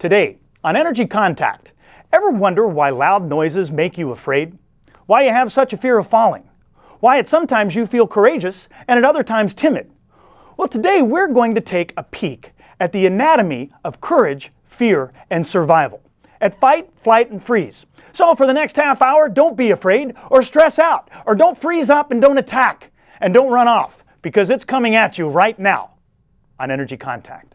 Today, on Energy Contact, ever wonder why loud noises make you afraid? Why you have such a fear of falling? Why at sometimes you feel courageous and at other times timid? Well, today we're going to take a peek at the anatomy of courage, fear, and survival. At fight, flight, and freeze. So for the next half hour, don't be afraid or stress out, or don't freeze up and don't attack, and don't run off, because it's coming at you right now on Energy Contact.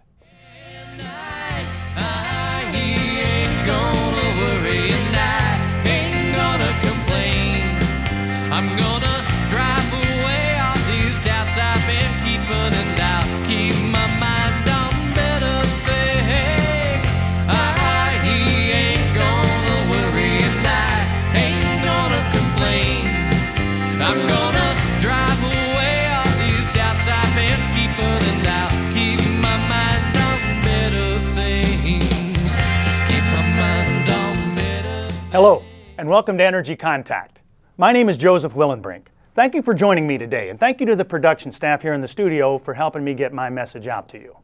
I'm gonna drive away all these doubts I've been keeping and now keep my mind on better things. I ain't gonna worry and I ain't gonna complain. I'm gonna drive away all these doubts I've been keeping and now keep my mind on better things. Just keep my mind on better things. Hello, and welcome to Energy Contact. My name is Joseph Willenbrink. Thank you for joining me today, and thank you to the production staff here in the studio for helping me get my message out to you.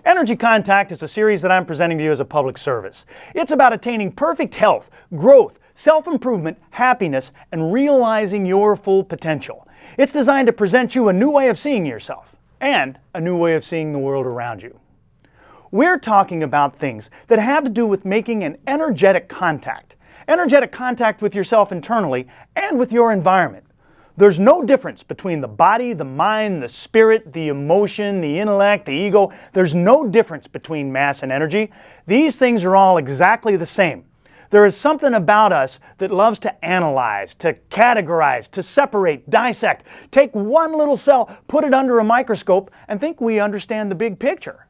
Energy Contact is a series that I'm presenting to you as a public service. It's about attaining perfect health, growth, self-improvement, happiness, and realizing your full potential. It's designed to present you a new way of seeing yourself and a new way of seeing the world around you. We're talking about things that have to do with making an energetic contact with yourself internally and with your environment. There's no difference between the body, the mind, the spirit, the emotion, the intellect, the ego. There's no difference between mass and energy. These things are all exactly the same. There is something about us that loves to analyze, to categorize, to separate, dissect, take one little cell, put it under a microscope, and think we understand the big picture.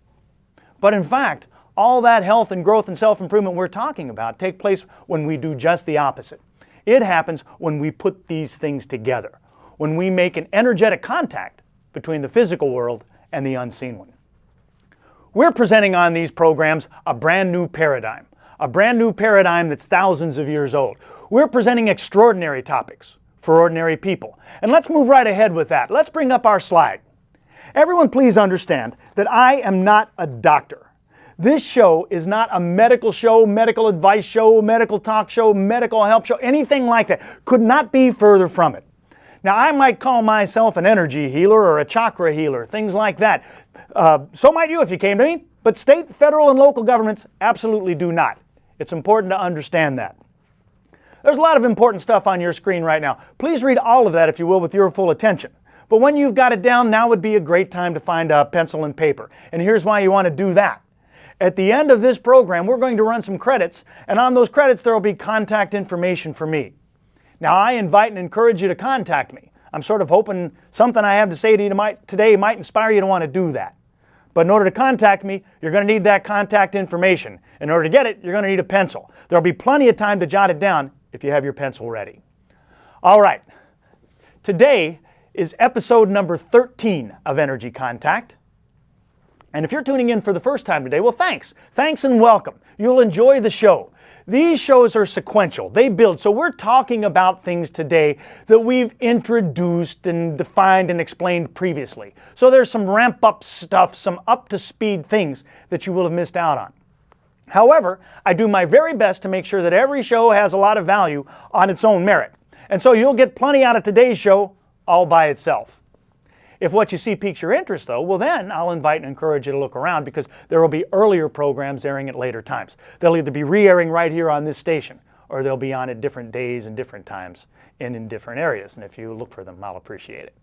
But in fact, all that health and growth and self-improvement we're talking about take place when we do just the opposite. It happens when we put these things together, when we make an energetic contact between the physical world and the unseen one. We're presenting on these programs a brand new paradigm that's thousands of years old. We're presenting extraordinary topics for ordinary people. And let's move right ahead with that. Let's bring up our slide. Everyone please understand that I am not a doctor. This show is not a medical show, medical advice show, medical talk show, medical help show, anything like that. Could not be further from it. Now, I might call myself an energy healer or a chakra healer, things like that. So might you if you came to me, but state, federal, and local governments absolutely do not. It's important to understand that. There's a lot of important stuff on your screen right now. Please read all of that, if you will, with your full attention. But when you've got it down, now would be a great time to find a pencil and paper. And here's why you want to do that. At the end of this program, we're going to run some credits, and on those credits there will be contact information for me. Now, I invite and encourage you to contact me. I'm sort of hoping something I have to say to you today might inspire you to want to do that. But in order to contact me, you're going to need that contact information. In order to get it, you're going to need a pencil. There'll be plenty of time to jot it down if you have your pencil ready. All right. Today is episode number 13 of Energy Contact. And if you're tuning in for the first time today, well, thanks. Thanks and welcome. You'll enjoy the show. These shows are sequential. They build. So we're talking about things today that we've introduced and defined and explained previously. So there's some ramp-up stuff, some up-to-speed things that you will have missed out on. However, I do my very best to make sure that every show has a lot of value on its own merit. And so you'll get plenty out of today's show all by itself. If what you see piques your interest, though, well then I'll invite and encourage you to look around, because there will be earlier programs airing at later times. They'll either be re-airing right here on this station, or they'll be on at different days and different times and in different areas. And if you look for them, I'll appreciate it.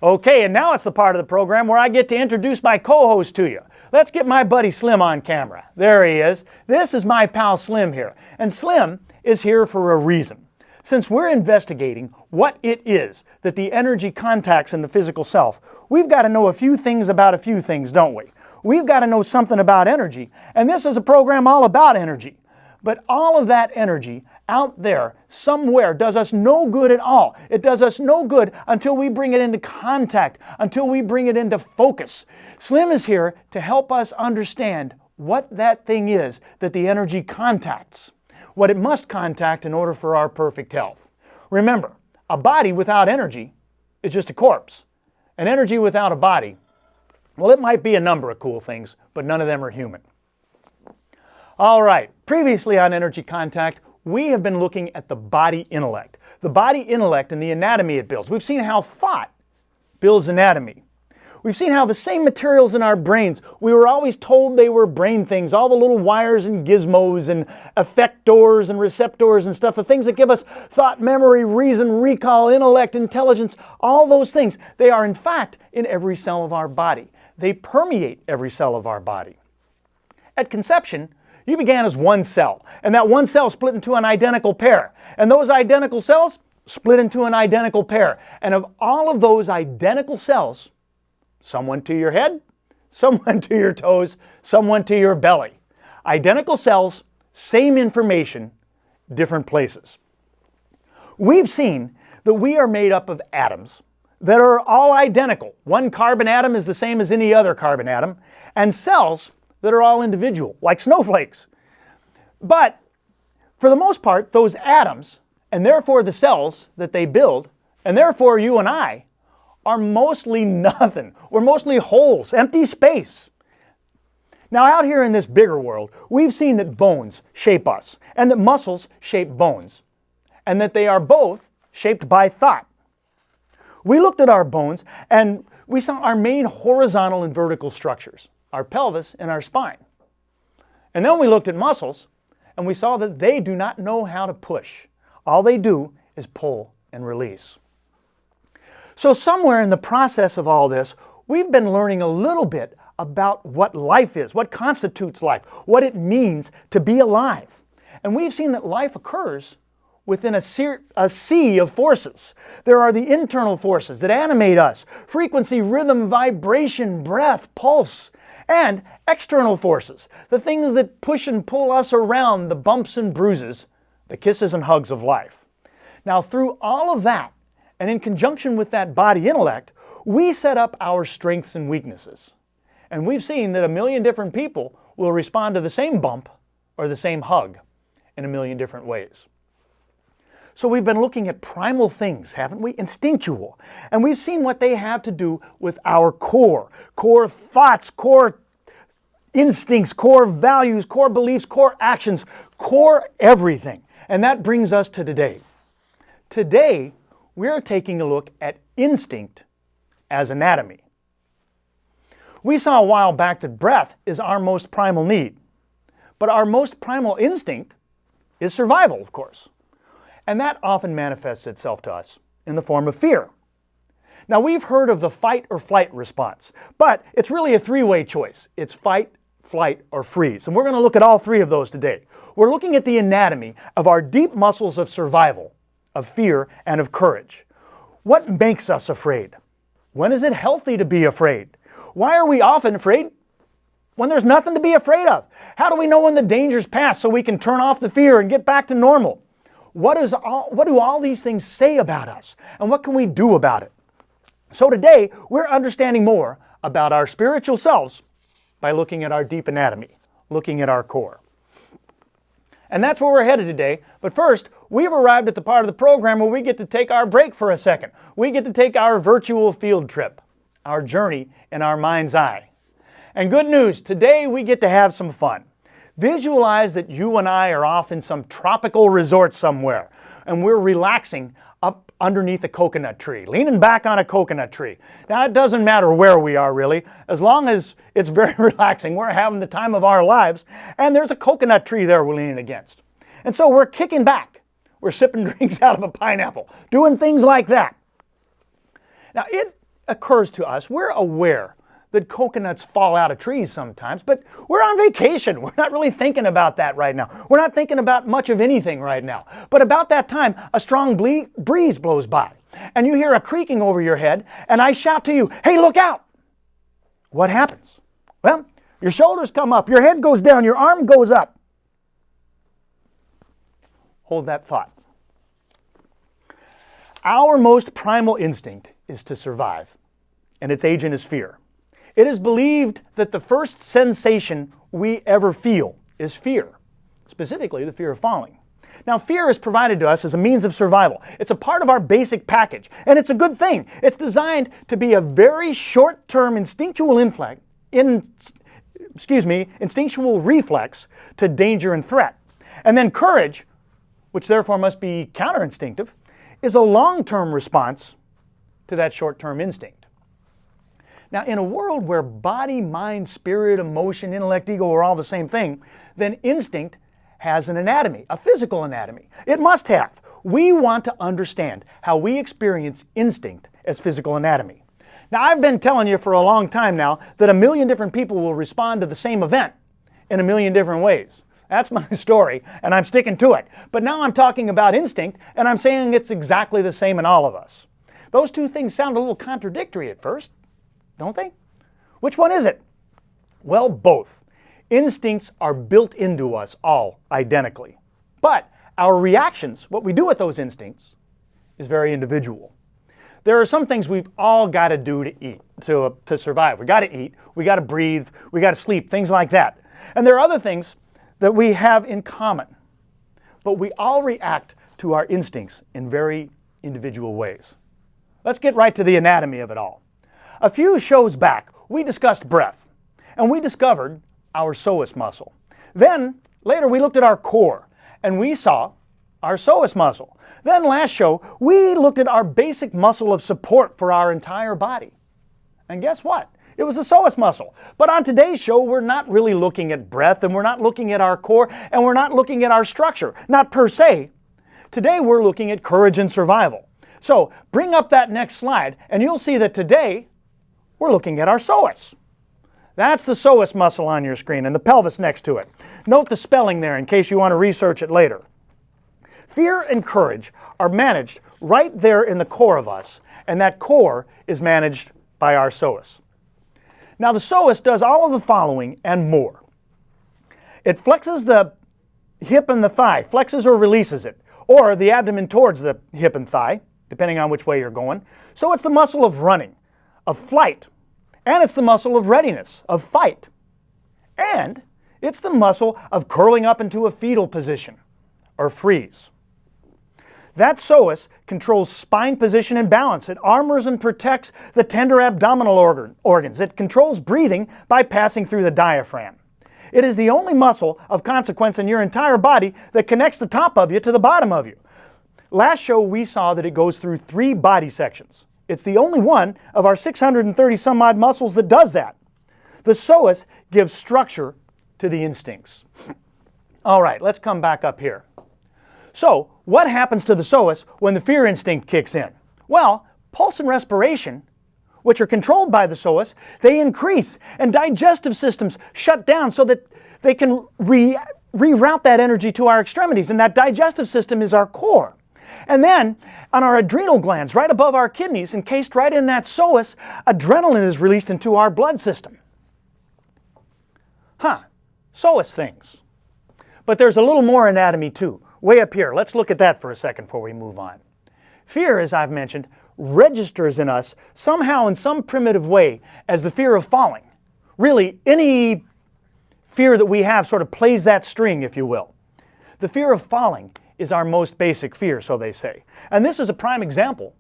Okay, and now it's the part of the program where I get to introduce my co-host to you. Let's get my buddy Slim on camera. There he is. This is my pal Slim here. And Slim is here for a reason. Since we're investigating what it is that the energy contacts in the physical self, we've got to know a few things about a few things, don't we? We've got to know something about energy, and this is a program all about energy. But all of that energy out there somewhere does us no good at all. It does us no good until we bring it into contact, until we bring it into focus. Slim is here to help us understand what that thing is that the energy contacts, what it must contact in order for our perfect health. Remember, a body without energy is just a corpse. An energy without a body, well, it might be a number of cool things, but none of them are human. All right, previously on Energy Contact, we have been looking at the body intellect. The body intellect and the anatomy it builds. We've seen how thought builds anatomy. We've seen how the same materials in our brains, we were always told they were brain things, all the little wires and gizmos and effectors and receptors and stuff, the things that give us thought, memory, reason, recall, intellect, intelligence, all those things. They are in fact in every cell of our body. They permeate every cell of our body. At conception, you began as one cell, and that one cell split into an identical pair. And those identical cells split into an identical pair. And of all of those identical cells, some went to your head, some went to your toes, some went to your belly. Identical cells, same information, different places. We've seen that we are made up of atoms that are all identical. One carbon atom is the same as any other carbon atom, and cells that are all individual, like snowflakes. But for the most part, those atoms, and therefore the cells that they build, and therefore you and I, are mostly nothing. We're mostly holes, empty space. Now out here in this bigger world, we've seen that bones shape us, and that muscles shape bones, and that they are both shaped by thought. We looked at our bones, and we saw our main horizontal and vertical structures, our pelvis and our spine. And then we looked at muscles, and we saw that they do not know how to push. All they do is pull and release. So somewhere in the process of all this, we've been learning a little bit about what life is, what constitutes life, what it means to be alive. And we've seen that life occurs within a sea of forces. There are the internal forces that animate us, frequency, rhythm, vibration, breath, pulse, and external forces, the things that push and pull us around, the bumps and bruises, the kisses and hugs of life. Now through all of that, and in conjunction with that body intellect, we set up our strengths and weaknesses. And we've seen that a million different people will respond to the same bump or the same hug in a million different ways. So we've been looking at primal things, haven't we? Instinctual. And we've seen what they have to do with our core thoughts, core instincts, core values, core beliefs, core actions, core everything. And that brings us to today. Today, we're taking a look at instinct as anatomy. We saw a while back that breath is our most primal need. But our most primal instinct is survival, of course. And that often manifests itself to us in the form of fear. Now we've heard of the fight or flight response, but it's really a three-way choice. It's fight, flight, or freeze. And we're going to look at all three of those today. We're looking at the anatomy of our deep muscles of survival, of fear, and of courage. What makes us afraid? When is it healthy to be afraid? Why are we often afraid when there's nothing to be afraid of? How do we know when the danger's past so we can turn off the fear and get back to normal? What do all these things say about us? And what can we do about it? So today, we're understanding more about our spiritual selves by looking at our deep anatomy, looking at our core. And that's where we're headed today. But first, we've arrived at the part of the program where we get to take our break for a second. We get to take our virtual field trip, our journey in our mind's eye. And good news, today we get to have some fun. Visualize that you and I are off in some tropical resort somewhere, and we're relaxing up underneath a coconut tree, leaning back on a coconut tree. Now, it doesn't matter where we are, really, as long as it's very relaxing. We're having the time of our lives, and there's a coconut tree there we're leaning against. And so we're kicking back. We're sipping drinks out of a pineapple, doing things like that. Now, it occurs to us, we're aware that coconuts fall out of trees sometimes, but we're on vacation. We're not really thinking about that right now. We're not thinking about much of anything right now. But about that time, a strong breeze blows by, and you hear a creaking over your head, and I shout to you, "Hey, look out!" What happens? Well, your shoulders come up, your head goes down, your arm goes up. Hold that thought. Our most primal instinct is to survive, and its agent is fear. It is believed that the first sensation we ever feel is fear, specifically the fear of falling. Now, fear is provided to us as a means of survival. It's a part of our basic package, and it's a good thing. It's designed to be a very short-term instinctual instinctual reflex to danger and threat. And then courage, which therefore must be counterinstinctive, is a long-term response to that short-term instinct. Now, in a world where body, mind, spirit, emotion, intellect, ego are all the same thing, then instinct has an anatomy, a physical anatomy. It must have. We want to understand how we experience instinct as physical anatomy. Now, I've been telling you for a long time now that 1 million different people will respond to the same event in 1 million different ways. That's my story, and I'm sticking to it. But now I'm talking about instinct, and I'm saying it's exactly the same in all of us. Those two things sound a little contradictory at first, don't they? Which one is it? Well, both. Instincts are built into us all identically. But our reactions, what we do with those instincts, is very individual. There are some things we've all got to do to eat, to survive. We got to eat, we got to breathe, we got to sleep, things like that. And there are other things that we have in common. But we all react to our instincts in very individual ways. Let's get right to the anatomy of it all. A few shows back, we discussed breath, and we discovered our psoas muscle. Then, later we looked at our core, and we saw our psoas muscle. Then last show, we looked at our basic muscle of support for our entire body. And guess what? It was the psoas muscle. But on today's show, we're not really looking at breath, and we're not looking at our core, and we're not looking at our structure, not per se. Today we're looking at courage and survival. So bring up that next slide, and you'll see that today we're looking at our psoas. That's the psoas muscle on your screen, and the pelvis next to it. Note the spelling there in case you want to research it later. Fear and courage are managed right there in the core of us, and that core is managed by our psoas. Now the psoas does all of the following and more. It flexes the hip and the thigh, flexes or releases it, or the abdomen towards the hip and thigh, depending on which way you're going. So it's the muscle of running, of flight, and it's the muscle of readiness, of fight. And it's the muscle of curling up into a fetal position, or freeze. That psoas controls spine position and balance. It armors and protects the tender abdominal organs. It controls breathing by passing through the diaphragm. It is the only muscle of consequence in your entire body that connects the top of you to the bottom of you. Last show we saw that it goes through 3 body sections. It's the only one of our 630 some odd muscles that does that. The psoas gives structure to the instincts. All right, let's come back up here. So, what happens to the psoas when the fear instinct kicks in? Well, pulse and respiration, which are controlled by the psoas, they increase, and digestive systems shut down so that they can reroute that energy to our extremities, and that digestive system is our core. And then, on our adrenal glands, right above our kidneys, encased right in that psoas, adrenaline is released into our blood system. Psoas things. But there's a little more anatomy too. Way up here, let's look at that for a second before we move on. Fear, as I've mentioned, registers in us somehow in some primitive way as the fear of falling. Really, any fear that we have sort of plays that string, if you will. The fear of falling is our most basic fear, so they say. And this is a prime example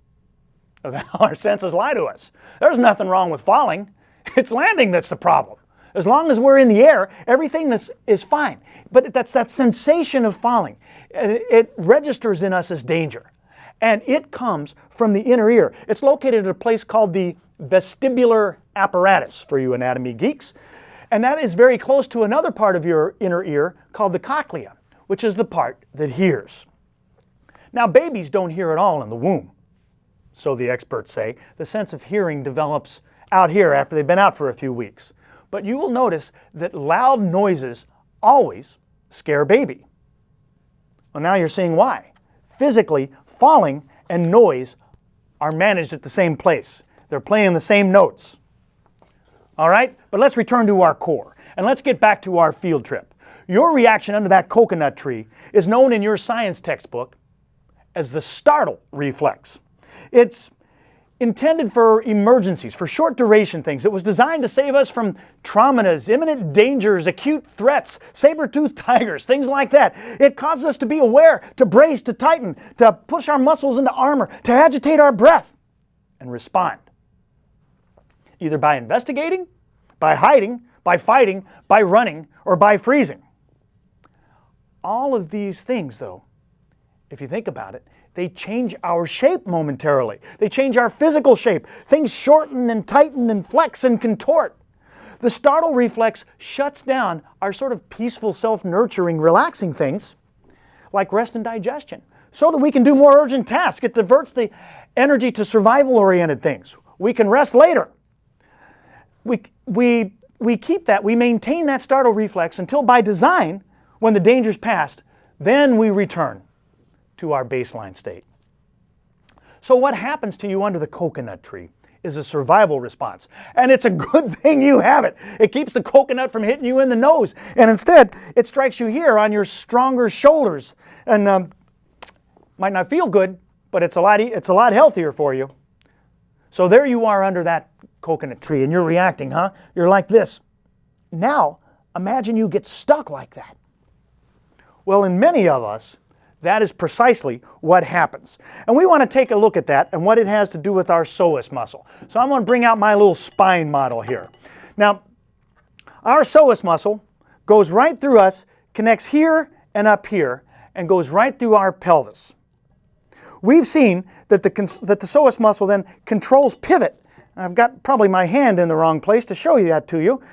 of how our senses lie to us. There's nothing wrong with falling. It's landing that's the problem. As long as we're in the air, everything is fine. But that's that sensation of falling. It registers in us as danger. And it comes from the inner ear. It's located at a place called the vestibular apparatus, for you anatomy geeks. And that is very close to another part of your inner ear called the cochlea, which is the part that hears. Now, babies don't hear at all in the womb, so the experts say. The sense of hearing develops out here after they've been out for a few weeks. But you will notice that loud noises always scare baby. Well, now you're seeing why. Physically, falling and noise are managed at the same place. They're playing the same notes. All right, but let's return to our core, and let's get back to our field trip. Your reaction under that coconut tree is known in your science textbook as the startle reflex. It's intended for emergencies, for short duration things. It was designed to save us from traumas, imminent dangers, acute threats, saber-toothed tigers, things like that. It causes us to be aware, to brace, to tighten, to push our muscles into armor, to agitate our breath, and respond. Either by investigating, by hiding, by fighting, by running, or by freezing. All of these things, though, if you think about it, they change our shape momentarily. They change our physical shape. Things shorten and tighten and flex and contort. The startle reflex shuts down our sort of peaceful, self-nurturing, relaxing things like rest and digestion so that we can do more urgent tasks. It diverts the energy to survival-oriented things. We can rest later. We keep that, we maintain that startle reflex until by design, when the danger's past, then we return to our baseline state. So what happens to you under the coconut tree is a survival response. And it's a good thing you have it. It keeps the coconut from hitting you in the nose. And instead, it strikes you here on your stronger shoulders. And might not feel good, but it's a lot healthier for you. So there you are under that coconut tree and you're reacting, huh? You're like this. Now, imagine you get stuck like that. Well, in many of us, that is precisely what happens. And we want to take a look at that and what it has to do with our psoas muscle. So I'm going to bring out my little spine model here. Now, our psoas muscle goes right through us, connects here and up here, and goes right through our pelvis. We've seen that the psoas muscle then controls pivot. I've got probably my hand in the wrong place to show you that to you.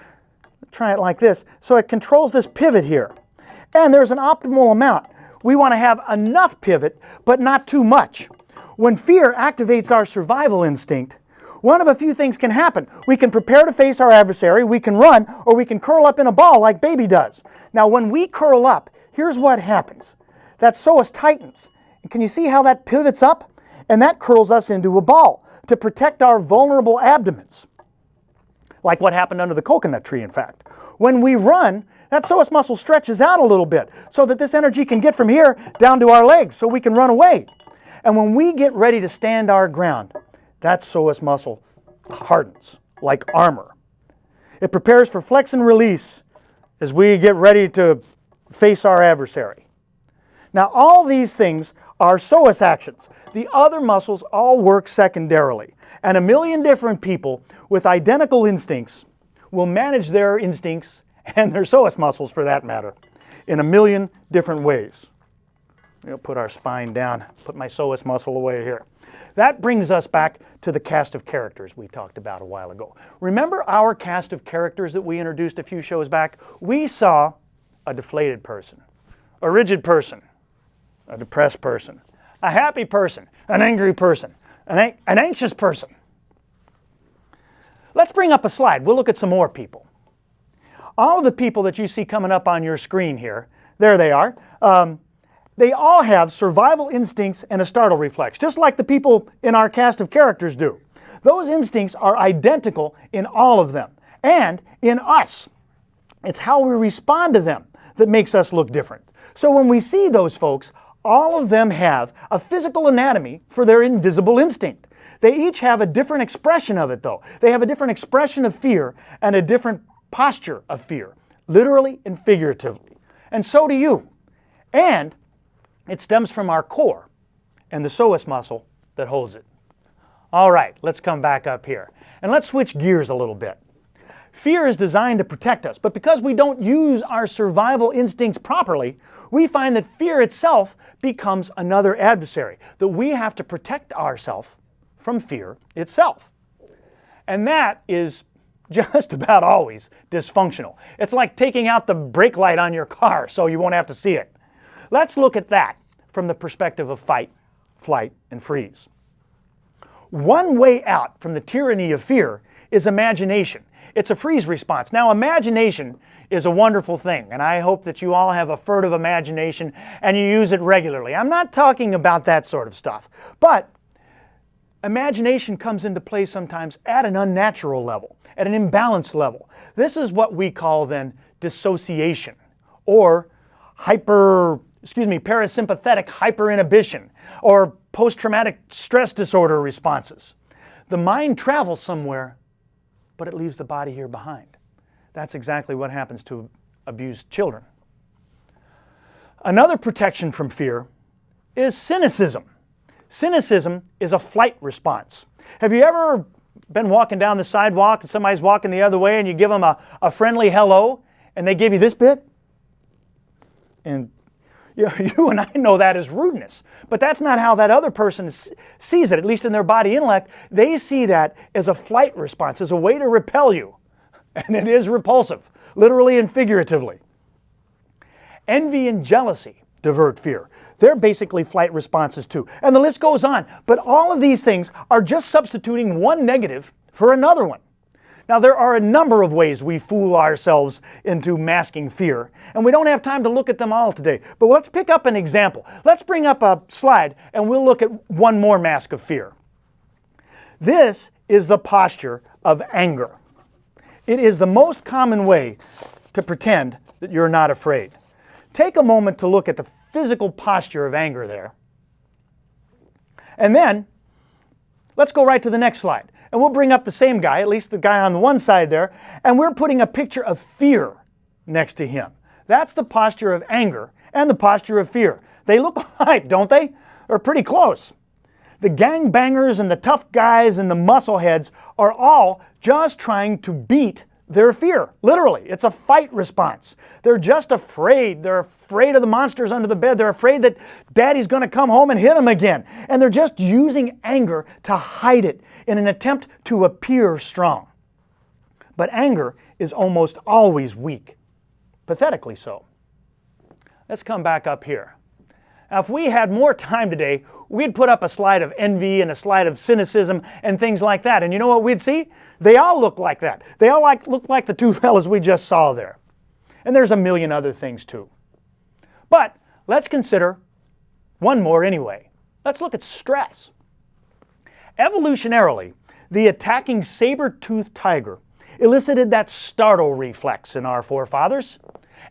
Try it like this. So it controls this pivot here. And there's an optimal amount. We want to have enough pivot, but not too much. When fear activates our survival instinct, one of a few things can happen. We can prepare to face our adversary, we can run, or we can curl up in a ball like baby does. Now, when we curl up, here's what happens. That psoas tightens. And can you see how that pivots up? And that curls us into a ball to protect our vulnerable abdomens. Like what happened under the coconut tree, in fact. When we run, that psoas muscle stretches out a little bit so that this energy can get from here down to our legs so we can run away. And when we get ready to stand our ground, that psoas muscle hardens like armor. It prepares for flex and release as we get ready to face our adversary. Now, all these things are psoas actions. The other muscles all work secondarily. And a million different people with identical instincts will manage their instincts and their psoas muscles, for that matter, in a million different ways. We'll put our spine down, put my psoas muscle away here. That brings us back to the cast of characters we talked about a while ago. Remember our cast of characters that we introduced a few shows back? We saw a deflated person, a rigid person, a depressed person, a happy person, an angry person, an anxious person. Let's bring up a slide. We'll look at some more people. All of the people that you see coming up on your screen here, there they are, they all have survival instincts and a startle reflex, just like the people in our cast of characters do. Those instincts are identical in all of them, and in us. It's how we respond to them that makes us look different. So when we see those folks, all of them have a physical anatomy for their invisible instinct. They each have a different expression of it, though. They have a different expression of fear and a different posture of fear, literally and figuratively. And so do you. And it stems from our core and the psoas muscle that holds it. All right, let's come back up here. And let's switch gears a little bit. Fear is designed to protect us, but because we don't use our survival instincts properly, we find that fear itself becomes another adversary, that we have to protect ourselves from fear itself. And that is just about always dysfunctional. It's like taking out the brake light on your car so you won't have to see it. Let's look at that from the perspective of fight, flight, and freeze. One way out from the tyranny of fear is imagination. It's a freeze response. Now, imagination is a wonderful thing, and I hope that you all have a furtive imagination and you use it regularly. I'm not talking about that sort of stuff, but imagination comes into play sometimes at an unnatural level, at an imbalanced level. This is what we call then dissociation, or parasympathetic hyperinhibition, or post-traumatic stress disorder responses. The mind travels somewhere, but it leaves the body here behind. That's exactly what happens to abused children. Another protection from fear is cynicism. Cynicism is a flight response. Have you ever been walking down the sidewalk and somebody's walking the other way and you give them a friendly hello and they give you this bit? And you and I know that as rudeness, but that's not how that other person sees it, at least in their body intellect. They see that as a flight response, as a way to repel you. And it is repulsive, literally and figuratively. Envy and jealousy divert fear. They're basically flight responses too. And the list goes on. But all of these things are just substituting one negative for another one. Now, there are a number of ways we fool ourselves into masking fear, and we don't have time to look at them all today. But let's pick up an example. Let's bring up a slide, and we'll look at one more mask of fear. This is the posture of anger. It is the most common way to pretend that you're not afraid. Take a moment to look at the physical posture of anger there. And then, let's go right to the next slide. And we'll bring up the same guy, at least the guy on the one side there, and we're putting a picture of fear next to him. That's the posture of anger and the posture of fear. They look alike, don't they? They're pretty close. The gangbangers and the tough guys and the muscleheads are all just trying to beat their fear. Literally, it's a fight response. They're just afraid. They're afraid of the monsters under the bed. They're afraid that daddy's going to come home and hit them again. And they're just using anger to hide it in an attempt to appear strong. But anger is almost always weak, pathetically so. Let's come back up here. Now, if we had more time today, we'd put up a slide of envy and a slide of cynicism and things like that. And you know what we'd see? They all look like that. They all look like the two fellas we just saw there. And there's a million other things too. But let's consider one more anyway. Let's look at stress. Evolutionarily, the attacking saber-toothed tiger elicited that startle reflex in our forefathers.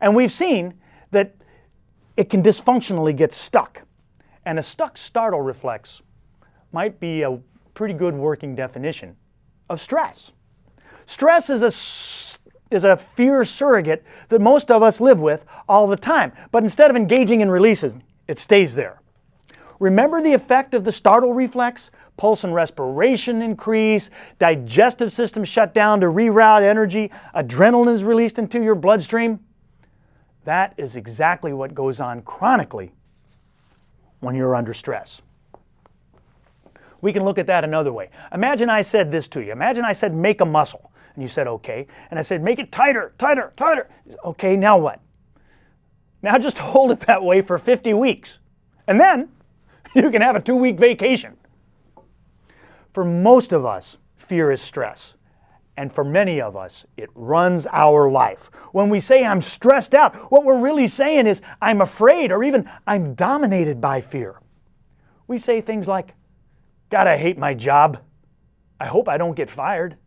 And we've seen that it can dysfunctionally get stuck. And a stuck startle reflex might be a pretty good working definition of stress. Stress is a fear surrogate that most of us live with all the time. But instead of engaging in releases, it stays there. Remember the effect of the startle reflex? Pulse and respiration increase, digestive system shut down to reroute energy, adrenaline is released into your bloodstream. That is exactly what goes on chronically when you're under stress. We can look at that another way. Imagine I said this to you. Imagine I said, make a muscle. And you said, okay. And I said, make it tighter, tighter, tighter. Okay, now what? Now just hold it that way for 50 weeks. And then you can have a 2-week vacation. For most of us, fear is stress. And for many of us, it runs our life. When we say I'm stressed out, what we're really saying is I'm afraid, or even I'm dominated by fear. We say things like, God, I hate my job. I hope I don't get fired.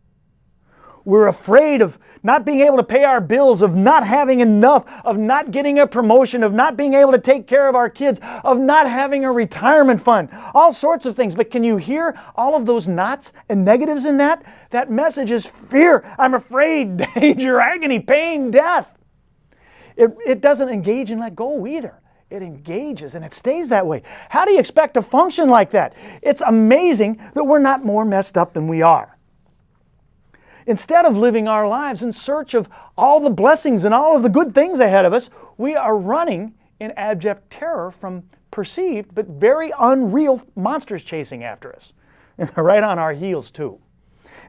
We're afraid of not being able to pay our bills, of not having enough, of not getting a promotion, of not being able to take care of our kids, of not having a retirement fund, all sorts of things. But can you hear all of those nots and negatives in that? That message is fear. I'm afraid, danger, agony, pain, death. It doesn't engage and let go either. It engages and it stays that way. How do you expect to function like that? It's amazing that we're not more messed up than we are. Instead of living our lives in search of all the blessings and all of the good things ahead of us, we are running in abject terror from perceived but very unreal monsters chasing after us. And they're right on our heels too.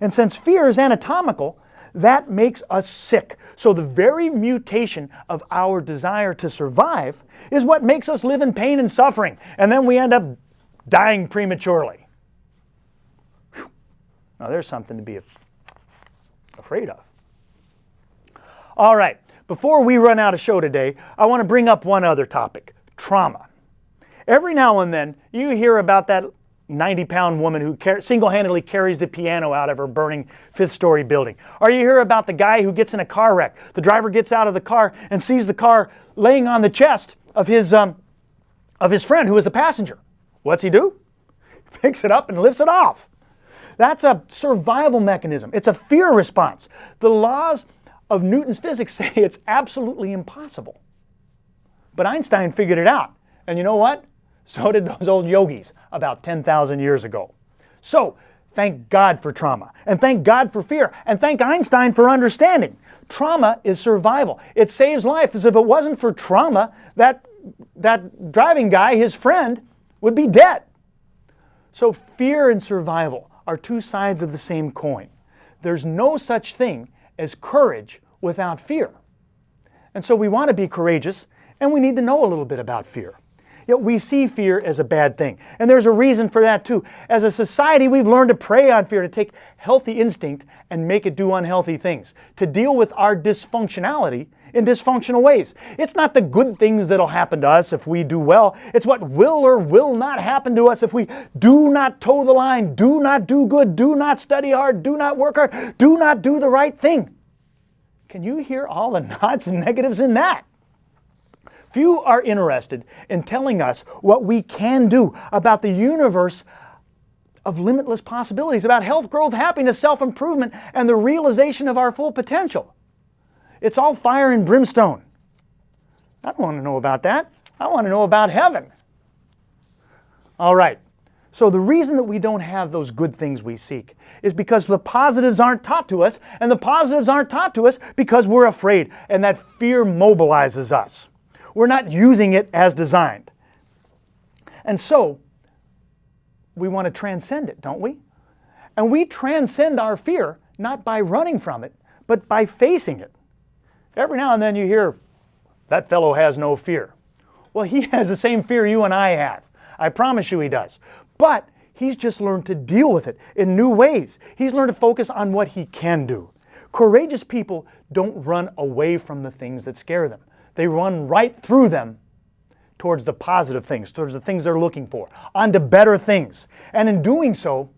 And since fear is anatomical, that makes us sick. So the very mutation of our desire to survive is what makes us live in pain and suffering. And then we end up dying prematurely. Whew. Now there's something to be afraid of. All right, before we run out of show today, I want to bring up one other topic, trauma. Every now and then, you hear about that 90-pound woman who single-handedly carries the piano out of her burning 5th-story building. Or you hear about the guy who gets in a car wreck. The driver gets out of the car and sees the car laying on the chest of his friend who is the passenger. What's he do? He picks it up and lifts it off. That's a survival mechanism. It's a fear response. The laws of Newton's physics say it's absolutely impossible. But Einstein figured it out. And you know what? So did those old yogis about 10,000 years ago. So Thank God for trauma, and thank God for fear, and thank Einstein for understanding. Trauma is survival. It saves life. As if it wasn't for trauma, that driving guy, his friend, would be dead. So fear and survival are two sides of the same coin. There's no such thing as courage without fear. And so we want to be courageous, and we need to know a little bit about fear. Yet we see fear as a bad thing. And there's a reason for that too. As a society, we've learned to prey on fear, to take healthy instinct and make it do unhealthy things, to deal with our dysfunctionality in dysfunctional ways. It's not the good things that'll happen to us if we do well. It's what will or will not happen to us if we do not toe the line, do not do good, do not study hard, do not work hard, do not do the right thing. Can you hear all the nods and negatives in that? Few are interested in telling us what we can do about the universe of limitless possibilities, about health, growth, happiness, self-improvement, and the realization of our full potential. It's all fire and brimstone. I don't want to know about that. I want to know about heaven. All right. So the reason that we don't have those good things we seek is because the positives aren't taught to us, and the positives aren't taught to us because we're afraid, and that fear mobilizes us. We're not using it as designed. And so, we want to transcend it, don't we? And we transcend our fear not by running from it, but by facing it. Every now and then you hear, that fellow has no fear. Well, he has the same fear you and I have. I promise you he does. But he's just learned to deal with it in new ways. He's learned to focus on what he can do. Courageous people don't run away from the things that scare them. They run right through them towards the positive things, towards the things they're looking for, onto better things. And in doing so,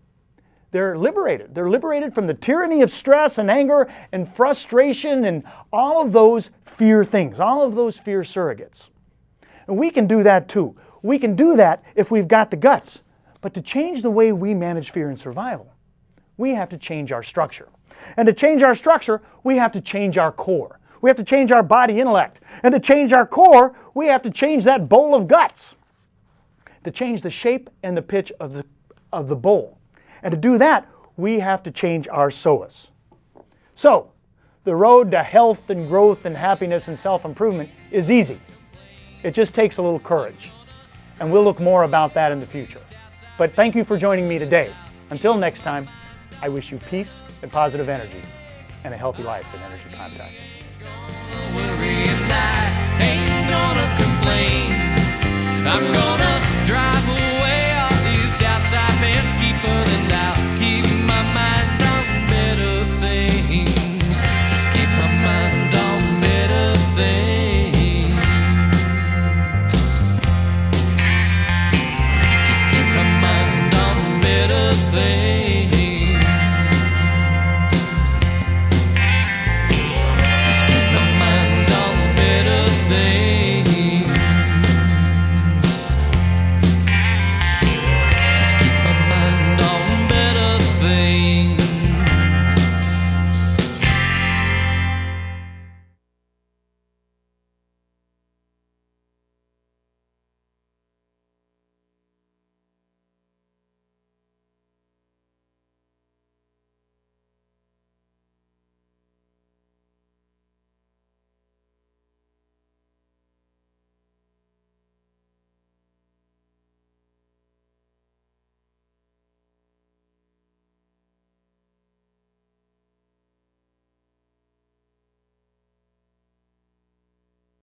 they're liberated. They're liberated from the tyranny of stress and anger and frustration and all of those fear things, all of those fear surrogates. And we can do that too. We can do that if we've got the guts. But to change the way we manage fear and survival, we have to change our structure. And to change our structure, we have to change our core. We have to change our body intellect. And to change our core, we have to change that bowl of guts. To change the shape and the pitch of the bowl. And to do that, we have to change our psoas. So, the road to health and growth and happiness and self-improvement is easy. It just takes a little courage. And we'll look more about that in the future. But thank you for joining me today. Until next time, I wish you peace and positive energy and a healthy life in Energy Contact. Worry and I ain't gonna complain. I'm gonna drive away.